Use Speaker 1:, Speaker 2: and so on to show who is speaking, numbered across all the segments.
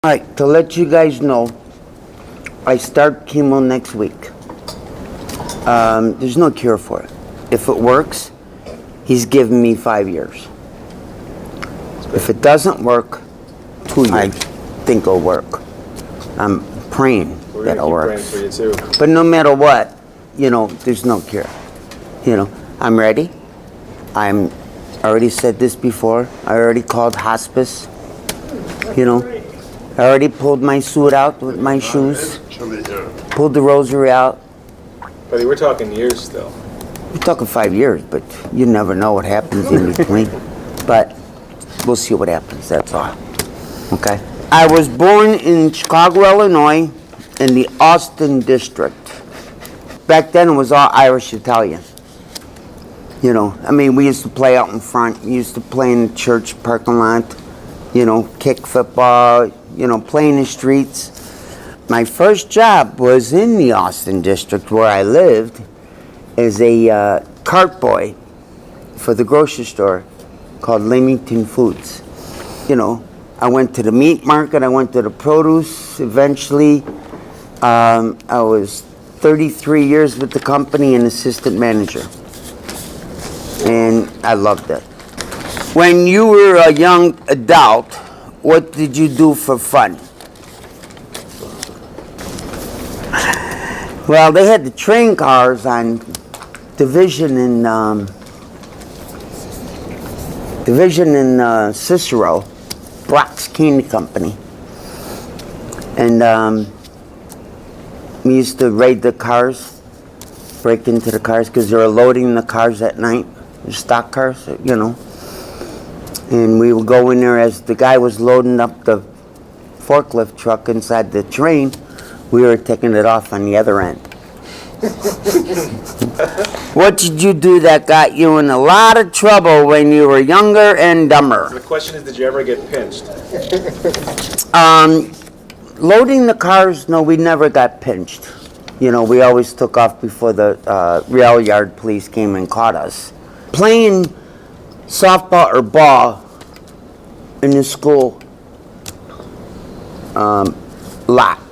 Speaker 1: All right, to let you guys know, I start chemo next week. There's no cure for it. If it works, he's giving me 5 years. If it doesn't work, 2 years. I think it'll work. I'm praying that it'll work.
Speaker 2: For you too.
Speaker 1: But no matter what, there's no cure. I'm ready. I already said this before. I already called hospice. I already pulled my suit out with my shoes. Pulled the rosary out.
Speaker 2: Buddy, we're talking years still.
Speaker 1: We're talking 5 years, but you never know what happens in between. But we'll see what happens, that's all. Okay? I was born in Chicago, Illinois, in the Austin district. Back then it was all Irish Italian. We used to play out in front. We used to play in the church parking lot, kick football, play in the streets. My first job was in the Austin district where I lived as a cart boy for the grocery store called Leamington Foods. I went to the meat market, I went to the produce. Eventually, I was 33 years with the company and assistant manager. And I loved it. When you were a young adult, what did you do for fun? Well, they had the train cars on Division in Cicero, Brock's Candy Company. And we used to raid the cars, break into the cars, because they were loading the cars at night, the stock cars, And we would go in there as the guy was loading up the forklift truck inside the train. We were taking it off on the other end. What did you do that got you in a lot of trouble when you were younger and dumber?
Speaker 2: So the question is, did you ever get pinched?
Speaker 1: Loading the cars, no, we never got pinched. We always took off before the rail yard police came and caught us. Playing softball or ball in the school, locked.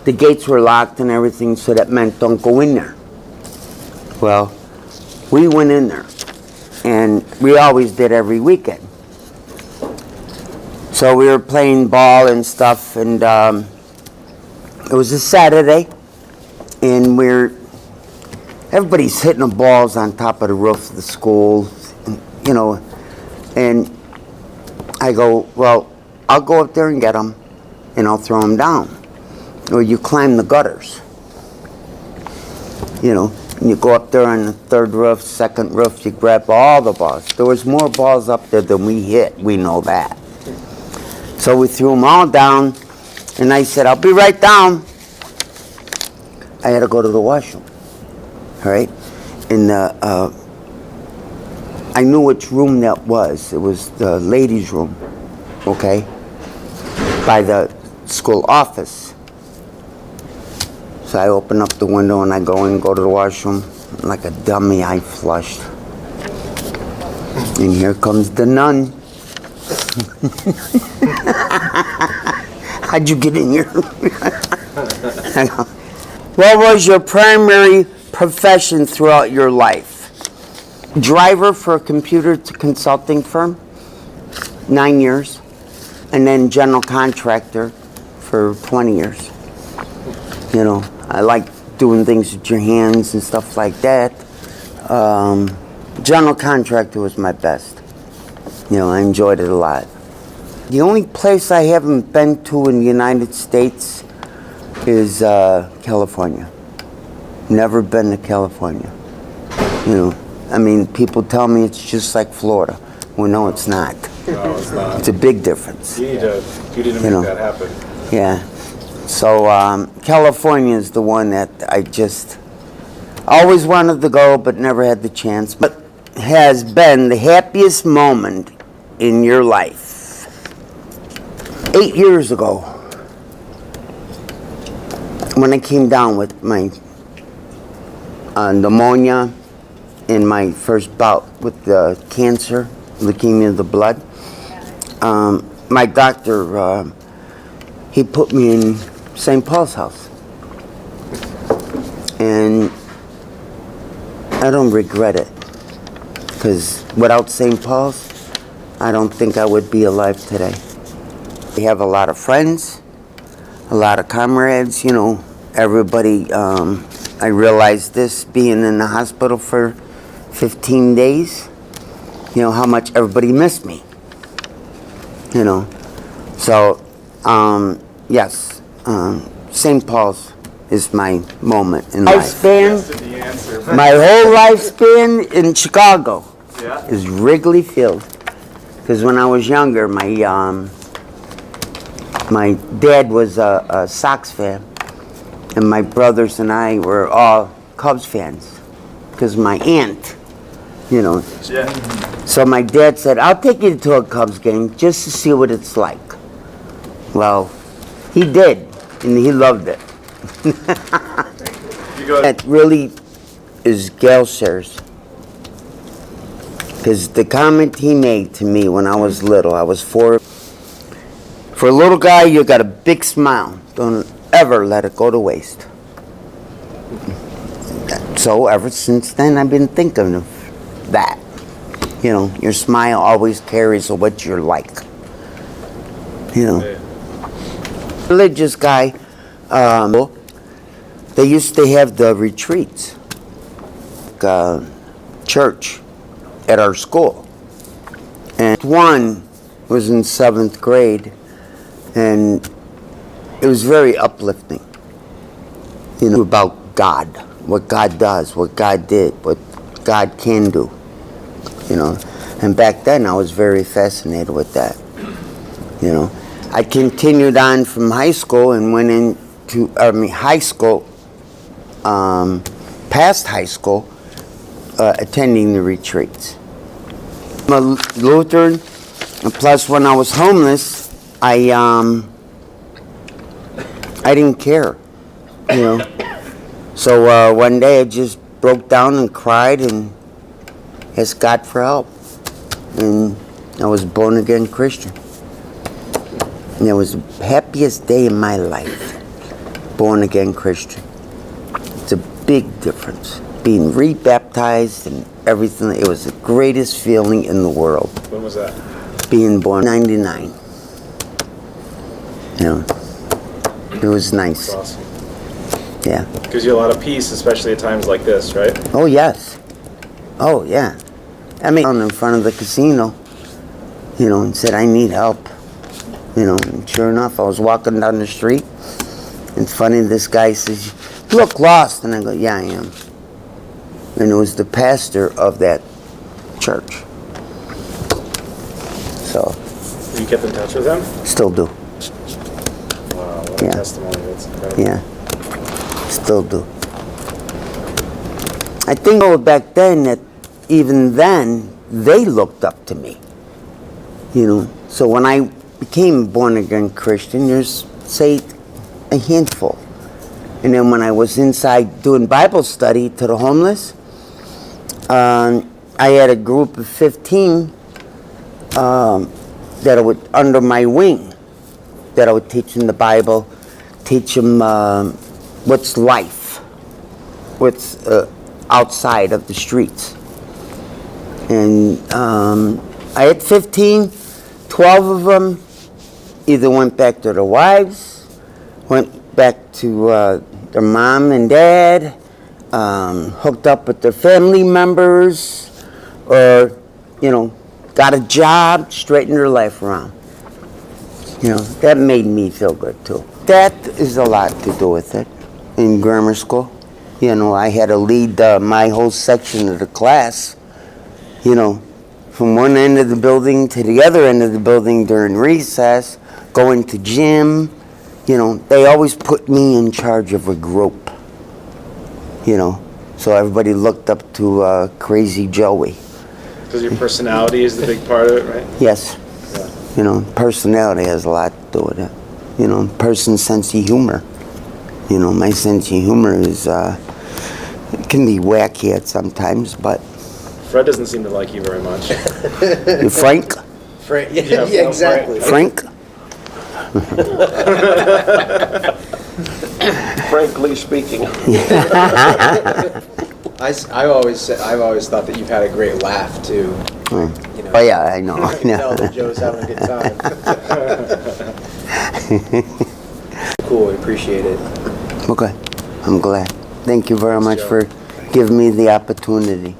Speaker 1: The gates were locked and everything, so that meant don't go in there. Well, we went in there, and we always did every weekend. So we were playing ball and stuff, and it was a Saturday, and everybody's hitting the balls on top of the roof of the school, and I go, well, I'll go up there and get them, and I'll throw them down. Or you climb the gutters. And you go up there on the third roof, second roof, you grab all the balls. There was more balls up there than we hit, we know that. So we threw them all down, and I said, I'll be right down. I had to go to the washroom, all right? And I knew which room that was. It was the ladies' room, okay? By the school office. So I open up the window and I go in and go to the washroom. Like a dummy, I flushed. And here comes the nun. How'd you get in here? What was your primary profession throughout your life? Driver for a computer consulting firm, 9 years. And then general contractor for 20 years. I like doing things with your hands and stuff like that. General contractor was my best. I enjoyed it a lot. The only place I haven't been to in the United States is California. Never been to California. People tell me it's just like Florida. Well, no, it's not.
Speaker 2: No, it's not.
Speaker 1: It's a big difference.
Speaker 2: You need to make that happen.
Speaker 1: Yeah. So California is the one that I just always wanted to go, but never had the chance. But has been the happiest moment in your life? 8 years ago, when I came down with my pneumonia and my first bout with the cancer, leukemia of the blood, my doctor he put me in St. Paul's house. And I don't regret it. Because without St. Paul's, I don't think I would be alive today. We have a lot of friends, a lot of comrades, you know, everybody. I realized this being in the hospital for 15 days, you know, how much everybody missed me, you know. So, yes, St. Paul's is my moment in life. Lifespan, my whole lifespan in Chicago is Wrigley Field. Because when I was younger, my dad was a Sox fan, and my brothers and I were all Cubs fans because my aunt, you know. Yeah. So my dad said, "I'll take you to a Cubs game just to see what it's like." Well, he did, and he loved it. That really is Gail shares. Because the comment he made to me when I was little, I was 4. For a little guy, you got a big smile. Don't ever let it go to waste. So ever since then, I've been thinking of that. You know, your smile always carries what you're like. You know. Religious guy, they used to have the retreats, church at our school. And one was in 7th grade, and it was very uplifting, you know, about God, what God does, what God did, what God can do, you know. And back then, I was very fascinated with that, you know. I continued on from high school and went into, high school, past high school, attending the retreats. I'm a Lutheran, and plus when I was homeless, I didn't care, you know. So one day I just broke down and cried and asked God for help. And I was born again Christian. And it was the happiest day in my life, born again Christian. It's a big difference. Being rebaptized and everything, it was the greatest feeling in the world.
Speaker 2: When was that?
Speaker 1: Being born in 99. You know, it was nice.
Speaker 2: That's awesome.
Speaker 1: Yeah.
Speaker 2: Gives you a lot of peace, especially at times like this, right?
Speaker 1: Oh, yes. Oh, yeah. I mean, in front of the casino, you know, and said, I need help. You know, and sure enough, I was walking down the street. And funny, this guy says, "You look lost." And I go, "Yeah, I am." And it was the pastor of that church. So.
Speaker 2: You kept in touch with him?
Speaker 1: Still do.
Speaker 2: Wow, what a testimony. That's incredible.
Speaker 1: Yeah. Still do. I think back then that even then, they looked up to me. You know, so when I became born again Christian, there's, say, a handful. And then when I was inside doing Bible study to the homeless, I had a group of 15 that I would, under my wing, that I would teach them the Bible, teach them what's life, what's outside of the streets. And I had 15, 12 of them either went back to their wives, went back to their mom and dad, hooked up with their family members, or, you know, got a job, straightened their life around. You know, that made me feel good too. That is a lot to do with it. In grammar school, you know, I had to lead my whole section of the class, you know, from one end of the building to the other end of the building during recess, going to gym. You know, they always put me in charge of a group, you know, so everybody looked up to Crazy Joey.
Speaker 2: Because your personality is the big part of it, right?
Speaker 1: Yes.
Speaker 2: Yeah.
Speaker 1: You know, personality has a lot to do with it. You know, person's sense of humor. You know, my sense of humor is, it can be wacky at sometimes, but...
Speaker 2: Fred doesn't seem to like you very much.
Speaker 1: You Frank?
Speaker 3: Yeah, exactly.
Speaker 1: Frank?
Speaker 3: Frankly speaking.
Speaker 2: I've always thought that you've had a great laugh too. You know,
Speaker 1: Oh yeah, I know.
Speaker 2: I can tell that Joe's having a good time. Cool, I appreciate it.
Speaker 1: Okay, I'm glad. Thank you very much
Speaker 2: Joe.
Speaker 1: for giving me the opportunity.